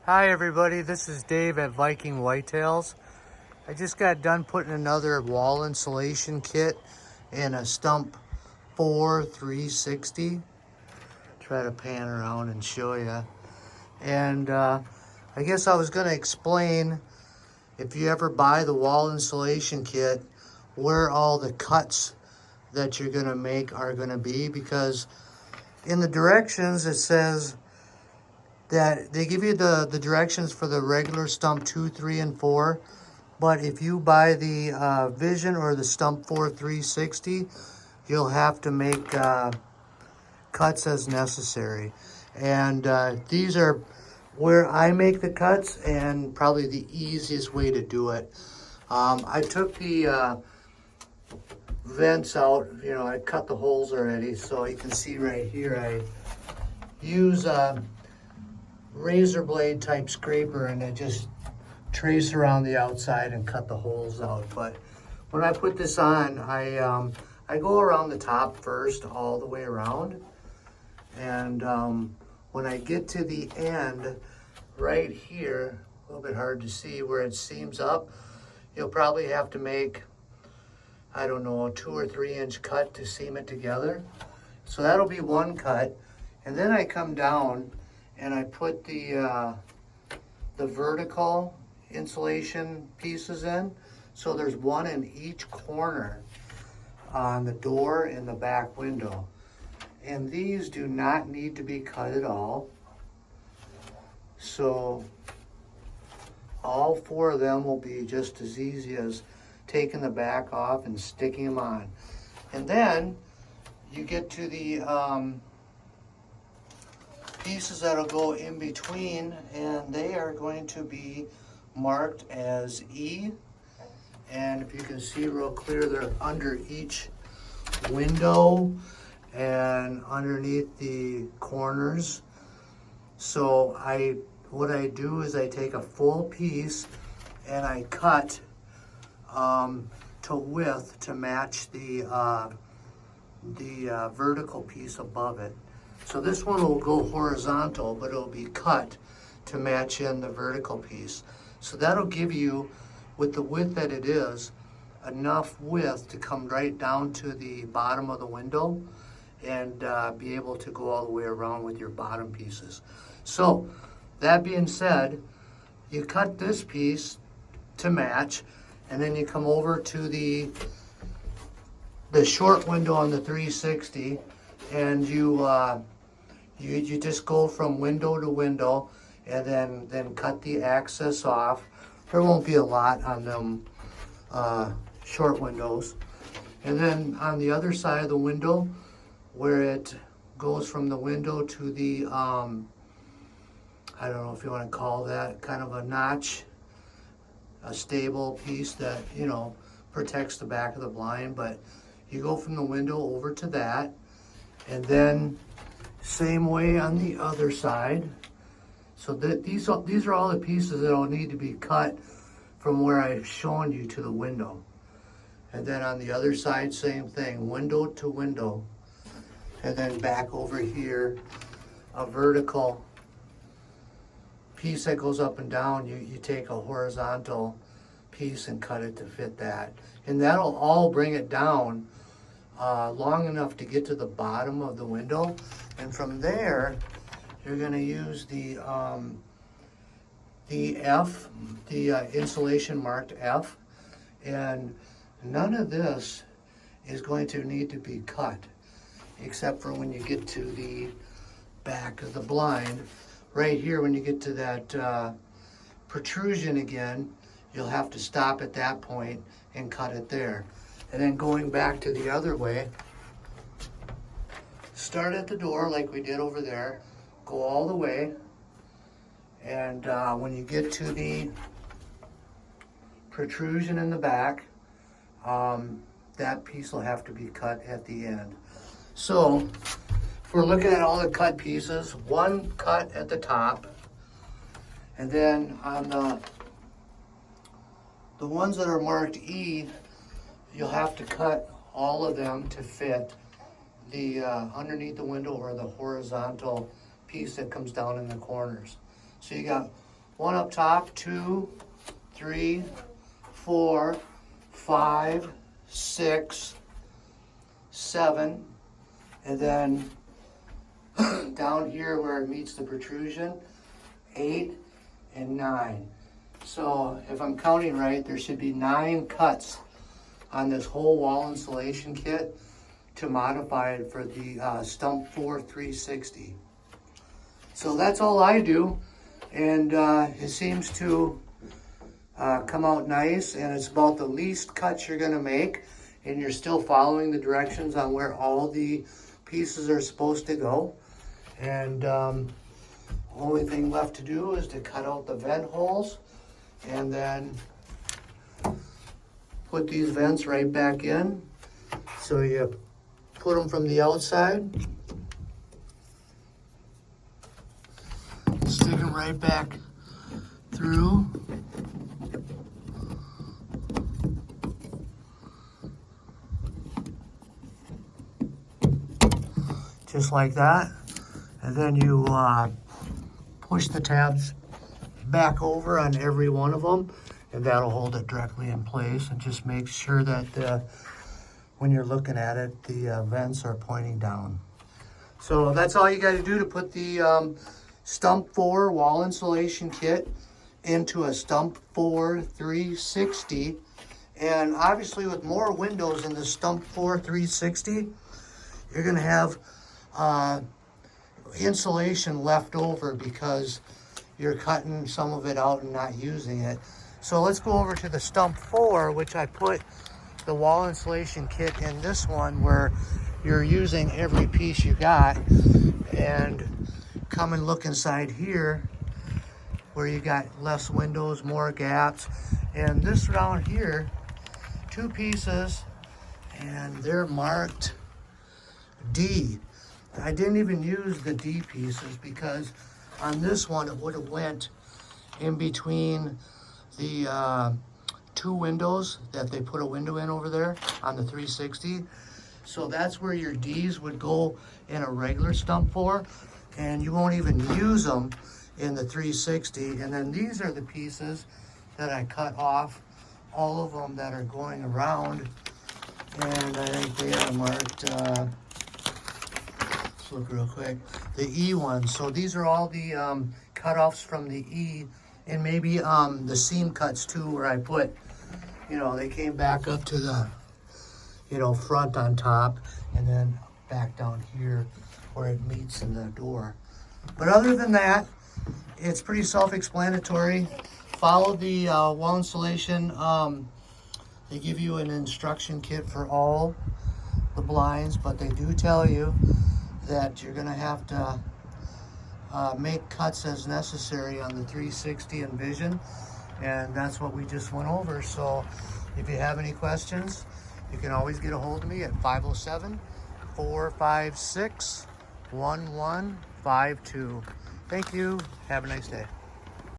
Hi everybody, this is Dave at Viking Whitetails. I just got done putting another wall insulation kit in a Stump 4 360. Try to pan around and show you. And I guess I was going to explain, if you ever buy the wall insulation kit, where all the cuts that you're going to make are going to be, because in the directions it says that they give you the directions for the regular Stump 2, 3, and 4. But if you buy the Vision or the Stump 4 360, you'll have to make cuts as necessary. And these are where I make the cuts and probably the easiest way to do it. I took the vents out, I cut the holes already, so you can see right here I use razor blade type scraper, and I just trace around the outside and cut the holes out. But when I put this on, I go around the top first, all the way around, and when I get to the end right here, a little bit hard to see where it seams up, you'll probably have to make, I don't know, a 2 or 3 inch cut to seam it together. So that'll be one cut, and then I come down and I put the vertical insulation pieces in. So there's one in each corner on the door and the back window. And these do not need to be cut at all. So all 4 of them will be just as easy as taking the back off and sticking them on. And then you get to the pieces that'll go in between, and they are going to be marked as E. And if you can see real clear, they're under each window and underneath the corners. So what I do is I take a full piece and I cut to width to match the vertical piece above it. So this one will go horizontal, but it'll be cut to match in the vertical piece. So that'll give you, with the width that it is, enough width to come right down to the bottom of the window and be able to go all the way around with your bottom pieces. So that being said, you cut this piece to match, and then you come over to the short window on the 360, and you just go from window to window, and then cut the access off. There won't be a lot on them short windows. And then on the other side of the window, where it goes from the window to the I don't know if you want to call that kind of a notch, a stable piece that protects the back of the blind, but you go from the window over to that, and then same way on the other side. So these are all the pieces that will need to be cut from where I've shown you to the window. And then on the other side, same thing, window to window. And then back over here, a vertical piece that goes up and down, you take a horizontal piece and cut it to fit that. And that'll all bring it down long enough to get to the bottom of the window. And from there, you're going to use the F, the insulation marked F, and none of this is going to need to be cut, except for when you get to the back of the blind. Right here, when you get to that protrusion again, you'll have to stop at that point and cut it there. And then going back to the other way, start at the door like we did over there, go all the way, and when you get to the protrusion in the back, that piece will have to be cut at the end. So if we're looking at all the cut pieces, one cut at the top, and then on the ones that are marked E, you'll have to cut all of them to fit the underneath the window or the horizontal piece that comes down in the corners. So you got one up top, 2, 3, 4, 5, 6, 7, and then down here where it meets the protrusion, 8 and 9. So if I'm counting right, there should be 9 cuts on this whole wall insulation kit to modify it for the Stump 4 360. So that's all I do, and it seems to come out nice, and it's about the least cuts you're gonna make, and you're still following the directions on where all the pieces are supposed to go. And only thing left to do is to cut out the vent holes and then put these vents right back in. So you put them from the outside, stick them right back through. Just like that. And then you push the tabs back over on every one of them, and that'll hold it directly in place, and just make sure that when you're looking at it, the vents are pointing down. So that's all you got to do to put the Stump 4 wall insulation kit into a Stump 4 360. And obviously with more windows in the Stump 4 360, you're going to have insulation left over because you're cutting some of it out and not using it. So let's go over to the Stump 4, which I put the wall insulation kit in this one, where you're using every piece you got. And come and look inside here where you got less windows, more gaps. And this down here, 2 pieces, and they're marked D. I didn't even use the D pieces because on this one it would have went in between the 2 windows that they put a window in over there on the 360. So that's where your D's would go in a regular Stump 4, and you won't even use them in the 360. And then these are the pieces that I cut off, all of them that are going around, and I think they are marked let's look real quick, the E ones. So these are all the cutoffs from the E, and maybe the seam cuts too, where I put, you know, they came back up to the, you know, front on top, and then back down here where it meets in the door. But other than that, it's pretty self-explanatory. Follow the wall insulation. They give you an instruction kit for all the blinds, but they do tell you that you're going to have to make cuts as necessary on the 360 and Vision, and that's what we just went over. So if you have any questions, you can always get a hold of me at 507-456-1152. Thank you. Have a nice day.